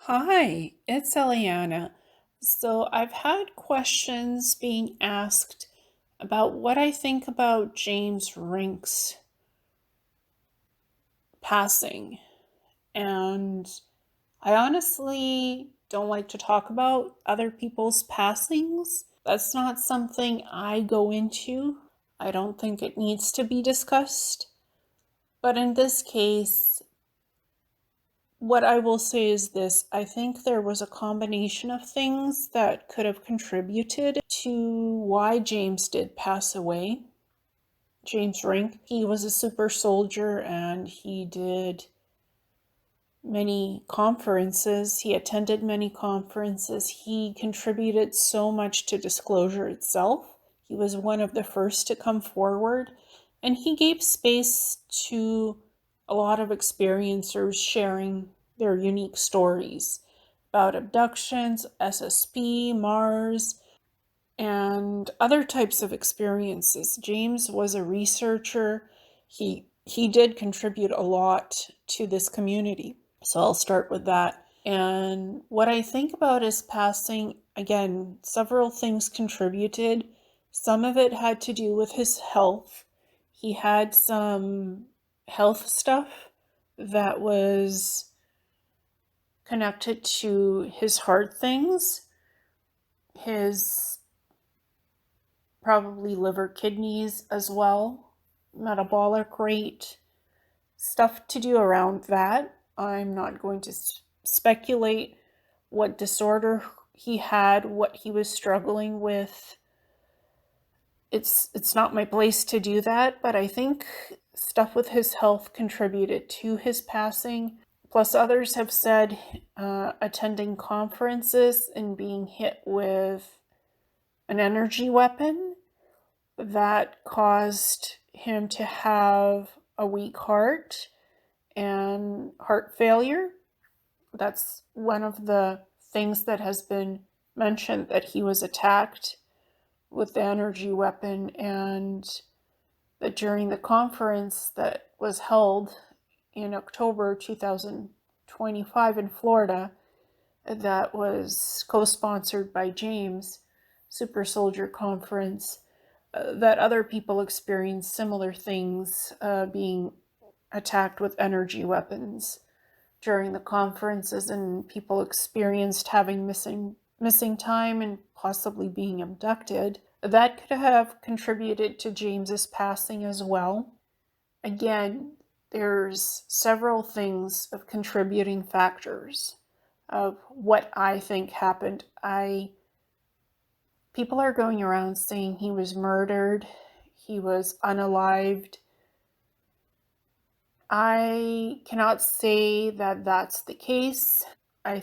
Hi, it's Ileana. So I've had questions being asked about what I think about James Rink's passing. And I honestly don't like to talk about other people's passings. That's not something I go into. I don't think it needs to be discussed. But in this case, what I will say is this: I think there was a combination of things that could have contributed to why James did pass away. James Rink, he was a super soldier and he did many conferences. He attended many conferences. He contributed so much to disclosure itself. He was one of the first to come forward, and he gave space to a lot of experiencers sharing their unique stories about abductions, SSP, Mars, and other types of experiences. James was a researcher. He did contribute a lot to this community. So I'll start with that. And what I think about his passing, again, several things contributed. Some of it had to do with his health. He had some health stuff that was connected to his heart things, his probably liver, kidneys as well, metabolic rate, stuff to do around that. I'm not going to speculate what disorder he had, what he was struggling with. It's not my place to do that, but I think stuff with his health contributed to his passing. Plus, others have said attending conferences and being hit with an energy weapon that caused him to have a weak heart and heart failure. That's one of the things that has been mentioned, that he was attacked with the energy weapon, and that during the conference that was held in October 2025 in Florida, that was co-sponsored by James, Super Soldier Conference, that other people experienced similar things, being attacked with energy weapons during the conferences, and people experienced having missing time and possibly being abducted. That could have contributed to James's passing as well. Again, there's several things of contributing factors of what I think happened. I People are going around saying he was murdered, he was unalived. I cannot say that that's the case. I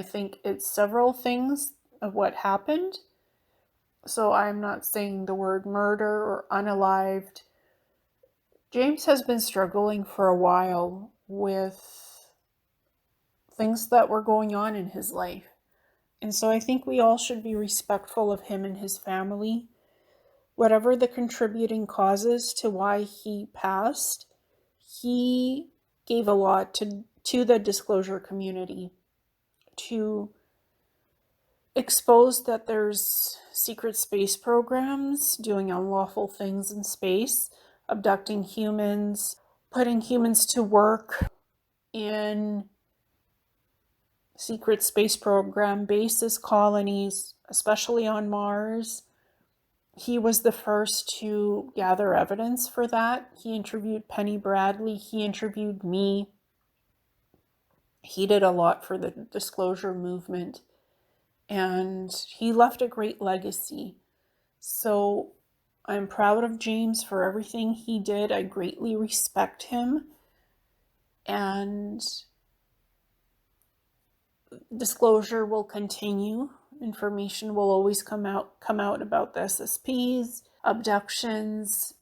think it's several things of what happened. So I'm not saying the word murder or unalived. James has been struggling for a while with things that were going on in his life. And so I think we all should be respectful of him and his family. Whatever the contributing causes to why he passed, he gave a lot to the disclosure community to expose that there's secret space programs doing unlawful things in space, abducting humans, putting humans to work in secret space program bases, colonies, especially on Mars. He was the first to gather evidence for that. He interviewed Penny Bradley, he interviewed me. He did a lot for the disclosure movement, and he left a great legacy. So I'm proud of James for everything he did. I greatly respect him, and disclosure will continue. Information will always come out about the SSPs, abductions,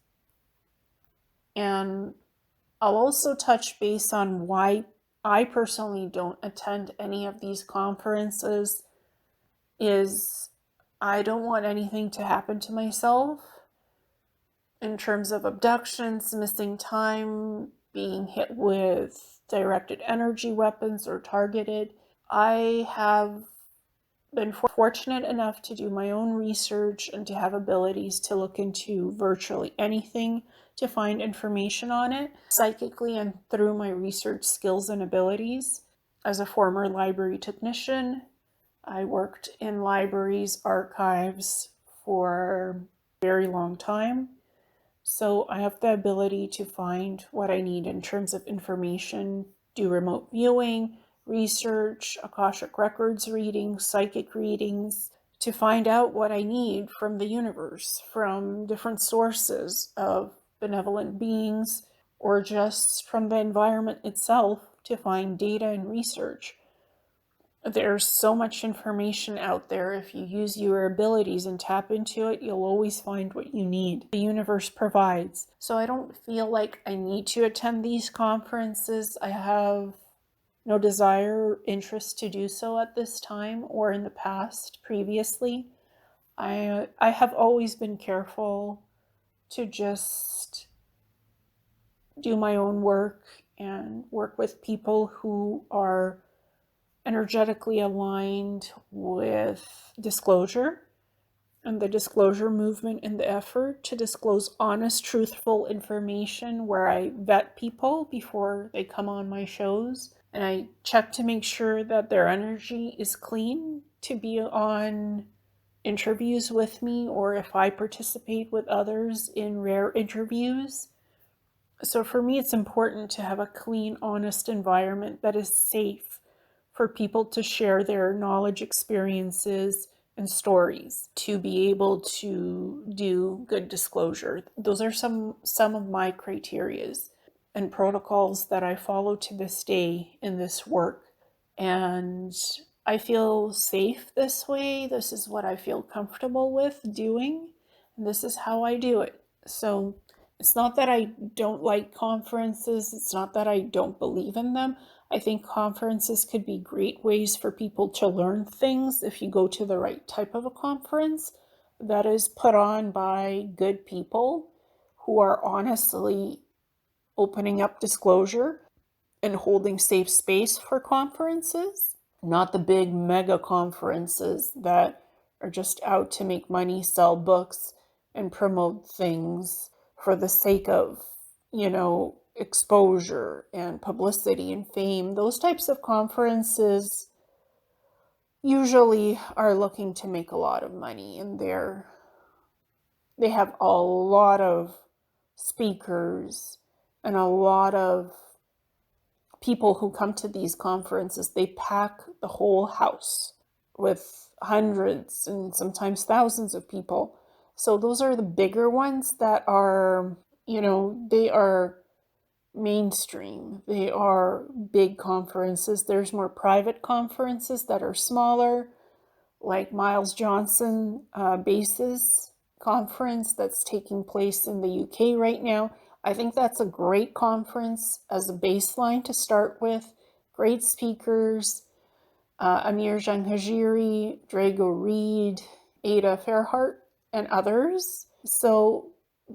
and I'll also touch base on why I personally don't attend any of these conferences. Is I don't want anything to happen to myself in terms of abductions, missing time, being hit with directed energy weapons or targeted. I have been fortunate enough to do my own research and to have abilities to look into virtually anything to find information on it psychically and through my research skills and abilities. As a former library technician, I worked in libraries, archives for a very long time. So I have the ability to find what I need in terms of information, do remote viewing, research, Akashic Records readings, psychic readings, to find out what I need from the universe, from different sources of benevolent beings, or just from the environment itself to find data and research. There's so much information out there. If you use your abilities and tap into it, you'll always find what you need. The universe provides. So I don't feel like I need to attend these conferences. I have no desire or interest to do so at this time or in the past previously. I have always been careful to just do my own work and work with people who are energetically aligned with disclosure and the disclosure movement and the effort to disclose honest, truthful information where I vet people before they come on my shows. And I check to make sure that their energy is clean to be on interviews with me, or if I participate with others in rare interviews. So for me, it's important to have a clean, honest environment that is safe for people to share their knowledge, experiences, and stories, to be able to do good disclosure. Those are some of my criterias and protocols that I follow to this day in this work. And I feel safe this way. This is what I feel comfortable with doing. And this is how I do it. So it's not that I don't like conferences. It's not that I don't believe in them. I think conferences could be great ways for people to learn things if you go to the right type of a conference that is put on by good people who are honestly opening up disclosure and holding safe space for conferences, not the big mega conferences that are just out to make money, sell books, and promote things for the sake of, exposure and publicity and fame. Those types of conferences usually are looking to make a lot of money, and they have a lot of speakers and a lot of people who come to these conferences. They pack the whole house with hundreds and sometimes thousands of people. So those are the bigger ones that are, they are mainstream. They are big conferences. There's more private conferences that are smaller, like Miles Johnson Bases conference that's taking place in the UK right now. I think that's a great conference as a baseline to start with. Great speakers, Amir Janghajiri, Drago Reed, Ada Fairhart, and others. So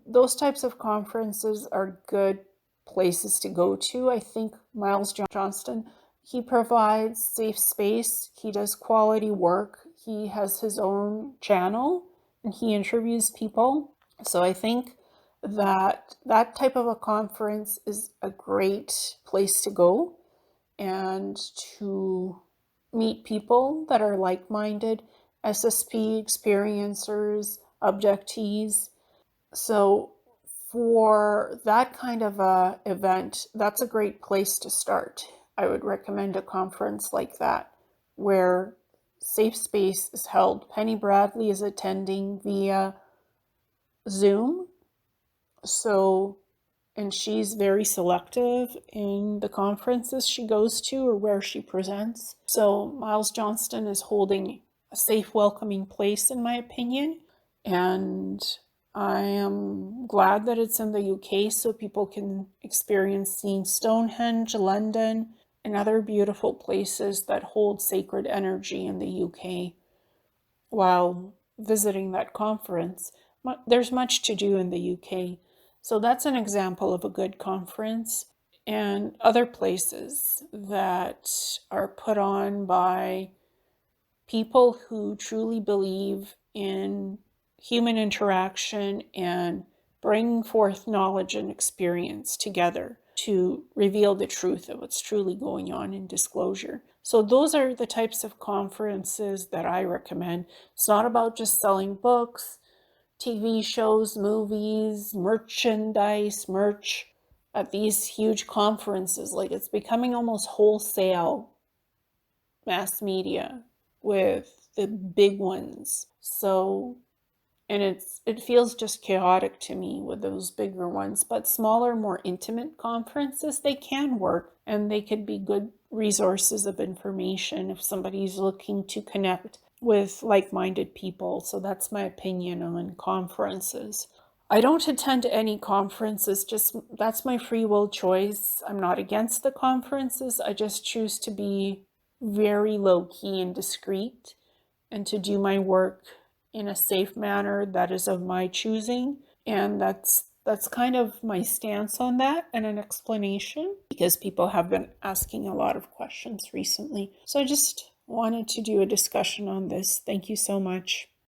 those types of conferences are good places to go to. I think Miles Johnston, he provides safe space. He does quality work. He has his own channel and he interviews people. So I think that type of a conference is a great place to go and to meet people that are like-minded, SSP experiencers, abductees. So for that kind of a event, that's a great place to start. I would recommend a conference like that where safe space is held. Penny Bradley is attending via Zoom. So, and she's very selective in the conferences she goes to or where she presents. So Miles Johnston is holding a safe, welcoming place, in my opinion. And I am glad that it's in the UK so people can experience seeing Stonehenge, London, and other beautiful places that hold sacred energy in the UK while visiting that conference. There's much to do in the UK. So that's an example of a good conference. and other places that are put on by people who truly believe in human interaction and bring forth knowledge and experience together to reveal the truth of what's truly going on in disclosure. So those are the types of conferences that I recommend. It's not about just selling books, TV shows, movies, merch at these huge conferences. Like, it's becoming almost wholesale mass media with the big ones. So, and it feels just chaotic to me with those bigger ones, but smaller, more intimate conferences, they can work, and they could be good resources of information if somebody's looking to connect with like-minded people. So that's my opinion on conferences. I don't attend any conferences, just that's my free will choice. I'm not against the conferences. I just choose to be very low key and discreet, and to do my work in a safe manner that is of my choosing. And that's kind of my stance on that, and an explanation, because people have been asking a lot of questions recently. So I just wanted to do a discussion on this. Thank you so much.